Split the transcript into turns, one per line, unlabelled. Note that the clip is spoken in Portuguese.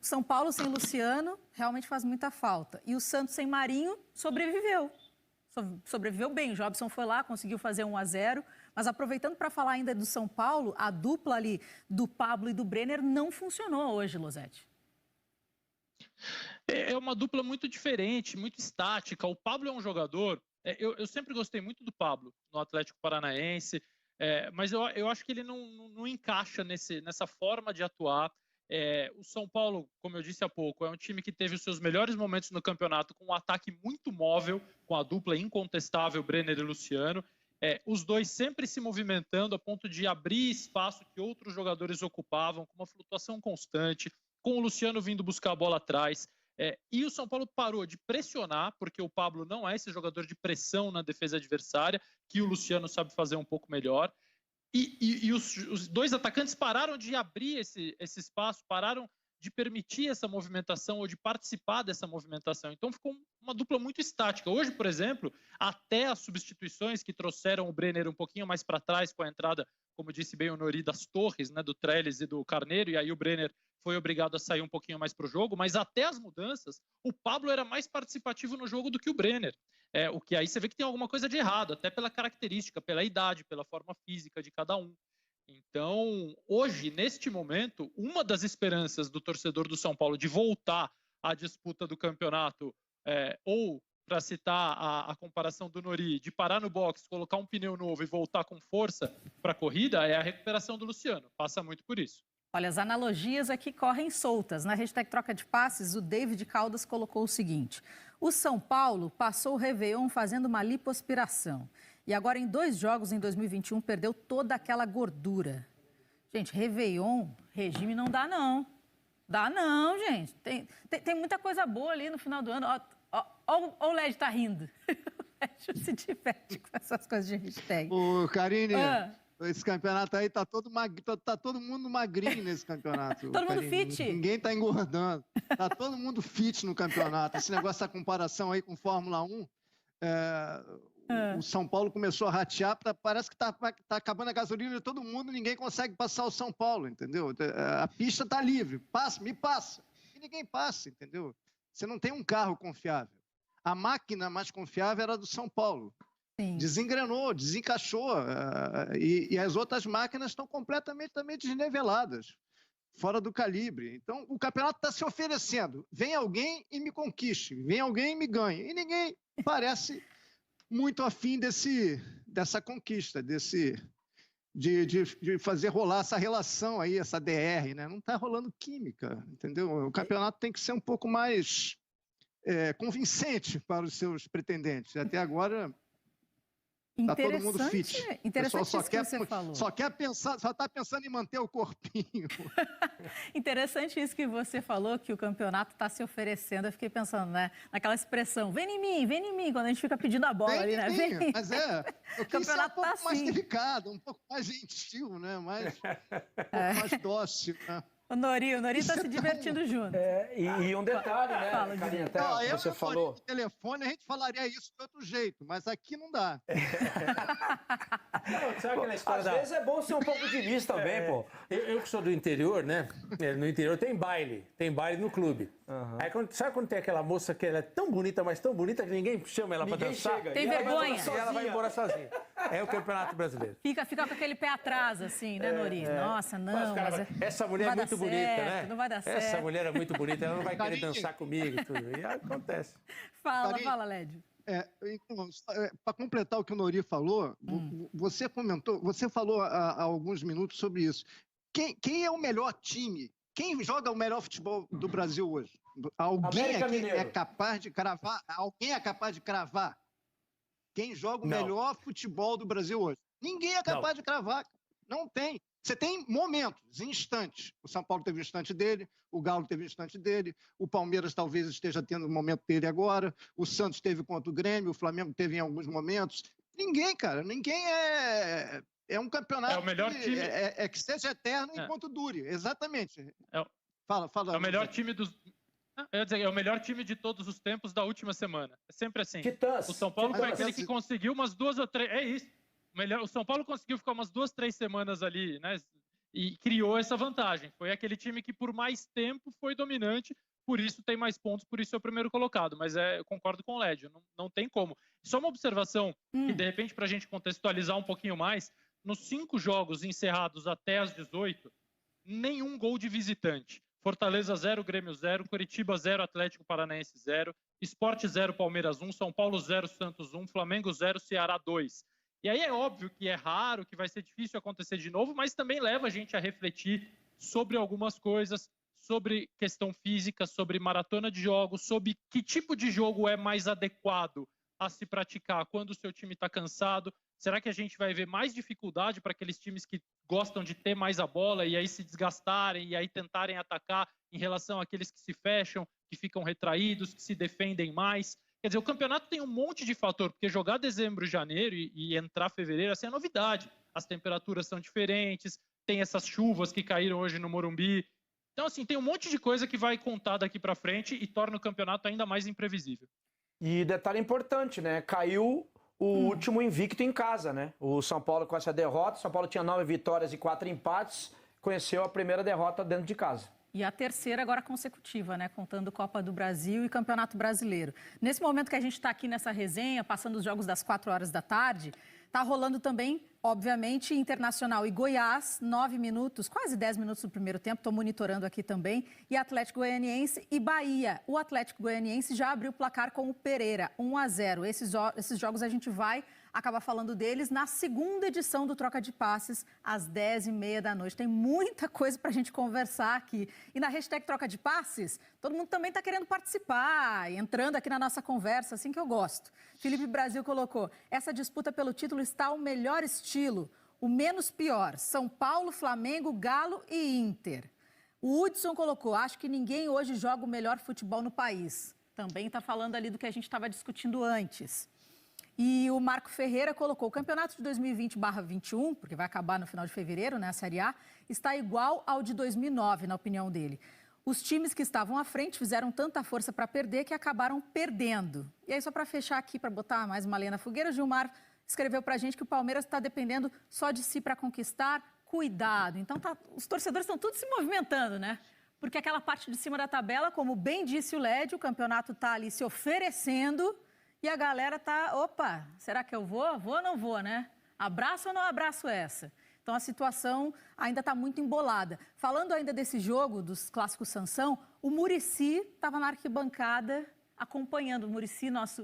São Paulo sem Luciano realmente faz muita falta. E o Santos sem Marinho sobreviveu. Sobreviveu bem. O Jobson foi lá, conseguiu fazer 1-0. Mas aproveitando para falar ainda do São Paulo, a dupla ali do Pablo e do Brenner não funcionou hoje, Losetti.
É uma dupla muito diferente, muito estática. O Pablo é um jogador... Eu sempre gostei muito do Pablo no Atlético Paranaense, mas eu acho que ele não encaixa nessa forma de atuar. O São Paulo, como eu disse há pouco, é um time que teve os seus melhores momentos no campeonato com um ataque muito móvel, com a dupla incontestável Brenner e Luciano. Os dois sempre se movimentando a ponto de abrir espaço que outros jogadores ocupavam, com uma flutuação constante, com o Luciano vindo buscar a bola atrás. E o São Paulo parou de pressionar, porque o Pablo não é esse jogador de pressão na defesa adversária, que o Luciano sabe fazer um pouco melhor. E os dois atacantes pararam de abrir esse espaço, pararam de permitir essa movimentação ou de participar dessa movimentação. Então ficou uma dupla muito estática. Hoje, por exemplo, até as substituições que trouxeram o Brenner um pouquinho mais para trás com a entrada, como disse bem o Nori, das Torres, né, do Trellis e do Carneiro, e aí o Brenner foi obrigado a sair um pouquinho mais para o jogo, mas até as mudanças, o Pablo era mais participativo no jogo do que o Brenner. O que aí você vê que tem alguma coisa de errado, até pela característica, pela idade, pela forma física de cada um. Então, hoje, neste momento, uma das esperanças do torcedor do São Paulo de voltar à disputa do campeonato, ou, para citar a comparação do Nori, de parar no box, colocar um pneu novo e voltar com força para a corrida, é a recuperação do Luciano. Passa muito por isso.
Olha, as analogias aqui correm soltas. Na hashtag Troca de Passes, o David Caldas colocou o seguinte: o São Paulo passou o Réveillon fazendo uma lipoaspiração. E agora, em 2 jogos em 2021, perdeu toda aquela gordura. Gente, Réveillon, regime não dá, não. Dá não, gente. Tem muita coisa boa ali no final do ano. Ó, o Led tá rindo. O Led se diverte com essas coisas de hashtag.
Ô, Karine... Esse campeonato aí tá todo mundo magrinho nesse campeonato.
Todo mundo fit?
Ninguém tá engordando. Tá todo mundo fit no campeonato. Esse negócio, essa comparação aí com Fórmula 1, o São Paulo começou a ratear, parece que tá acabando a gasolina de todo mundo, ninguém consegue passar o São Paulo, entendeu? A pista tá livre, me passa. E ninguém passa, entendeu? Você não tem um carro confiável. A máquina mais confiável era do São Paulo. Sim. Desengrenou, desencaixou, e as outras máquinas estão completamente também desniveladas, fora do calibre. Então, o campeonato está se oferecendo. Vem alguém e me conquiste, vem alguém e me ganhe. E ninguém parece muito afim dessa conquista, de fazer rolar essa relação aí, essa DR, né? Não está rolando química, entendeu? O campeonato tem que ser um pouco mais convincente para os seus pretendentes. Até agora... Tá todo mundo fit.
Interessante isso que você falou.
Só está pensando em manter o corpinho.
Interessante isso que você falou, que o campeonato está se oferecendo. Eu fiquei pensando, né, naquela expressão, vem em mim, quando a gente fica pedindo a bola ali, né?
Vem. Mas o campeonato um pouco mais delicado, um pouco mais gentil, né? Um pouco mais dócil, né?
O Nori está se divertindo junto.
E um detalhe, né, Karine, até você falou...
No telefone a gente falaria isso de outro jeito, mas aqui não dá.
Sabe aquela história Às vezes é bom ser um pouco de luz também, pô. Eu que sou do interior, né, no interior tem baile no clube. Uhum. Aí, sabe quando tem aquela moça que ela é tão bonita, mas tão bonita que ninguém chama ela pra dançar?
Tem vergonha.
E ela vai embora sozinha. É o Campeonato Brasileiro.
Fica com aquele pé atrás, assim, né, Nori? Nossa, não.
Essa mulher é muito bonita, né?
Não vai dar certo.
Essa mulher é muito bonita, ela não vai querer dançar comigo e tudo. E acontece.
Fala, Lédio.
Para completar o que o Nori falou, você falou há alguns minutos sobre isso. Quem é o melhor time? Quem joga o melhor futebol do Brasil hoje? Alguém aqui é capaz de cravar? Alguém é capaz de cravar? Quem joga o melhor futebol do Brasil hoje? Ninguém é capaz de cravar. Não tem. Você tem momentos, instantes. O São Paulo teve um instante dele, o Galo teve um instante dele, o Palmeiras talvez esteja tendo um momento dele agora, o Santos teve contra o Grêmio, o Flamengo teve em alguns momentos. Ninguém, cara, ninguém é um campeonato
o melhor time.
Que seja eterno enquanto dure. Exatamente. Fala.
É o melhor time dos... Eu ia dizer, é o melhor time de todos os tempos da última semana. É sempre assim. O São Paulo foi aquele que conseguiu umas 2 ou 3... É isso. O São Paulo conseguiu ficar umas 2, 3 semanas ali, né? e criou essa vantagem. Foi aquele time que por mais tempo foi dominante, por isso tem mais pontos, por isso é o primeiro colocado. Mas eu concordo com o Lédio, não tem como. Só uma observação, que de repente para a gente contextualizar um pouquinho mais, nos 5 jogos encerrados até as 18, nenhum gol de visitante. Fortaleza 0, Grêmio 0, Curitiba 0, Atlético Paranaense 0, Sport 0, Palmeiras 1, São Paulo 0, Santos 1, Flamengo 0, Ceará 2. E aí é óbvio que é raro, que vai ser difícil acontecer de novo, mas também leva a gente a refletir sobre algumas coisas, sobre questão física, sobre maratona de jogos, sobre que tipo de jogo é mais adequado a se praticar quando o seu time está cansado. Será que a gente vai ver mais dificuldade para aqueles times que gostam de ter mais a bola e aí se desgastarem e aí tentarem atacar em relação àqueles que se fecham, que ficam retraídos, que se defendem mais? Quer dizer, o campeonato tem um monte de fator, porque jogar dezembro, janeiro e entrar fevereiro, assim, é novidade. As temperaturas são diferentes, tem essas chuvas que caíram hoje no Morumbi. Então, assim, tem um monte de coisa que vai contar daqui para frente e torna o campeonato ainda mais imprevisível.
E detalhe importante, né? Caiu o último invicto em casa, né? O São Paulo com essa derrota. O São Paulo tinha 9 vitórias e 4 empates. Conheceu a primeira derrota dentro de casa.
E a terceira agora consecutiva, né? Contando Copa do Brasil e Campeonato Brasileiro. Nesse momento que a gente está aqui nessa resenha, passando os jogos das 4 horas da tarde, está rolando também, obviamente, Internacional e Goiás, 9 minutos, quase 10 minutos do primeiro tempo, estou monitorando aqui também, e Atlético Goianiense e Bahia. O Atlético Goianiense já abriu o placar com o Pereira, 1-0. Esses jogos a gente vai acabar falando deles na segunda edição do Troca de Passes, às 10h30 da noite. Tem muita coisa para a gente conversar aqui. E na hashtag Troca de Passes, todo mundo também está querendo participar, entrando aqui na nossa conversa, assim que eu gosto. Felipe Brasil colocou, essa disputa pelo título está o melhor estilo, o menos pior. São Paulo, Flamengo, Galo e Inter. O Hudson colocou, acho que ninguém hoje joga o melhor futebol no país. Também está falando ali do que a gente estava discutindo antes. E o Marco Ferreira colocou, o campeonato de 2020/21, porque vai acabar no final de fevereiro, né, a Série A, está igual ao de 2009, na opinião dele. Os times que estavam à frente fizeram tanta força para perder que acabaram perdendo. E aí, só para fechar aqui, para botar mais uma lenha na fogueira, Gilmar escreveu para a gente que o Palmeiras está dependendo só de si para conquistar. Cuidado. Então, os torcedores estão todos se movimentando, né? Porque aquela parte de cima da tabela, como bem disse o Lédio, o campeonato está ali se oferecendo e a galera tá, opa, será que eu vou? Vou ou não vou, né? Abraço ou não abraço essa? Então, a situação ainda está muito embolada. Falando ainda desse jogo, dos clássicos Sansão, o Muricy estava na arquibancada acompanhando. O Muricy, nosso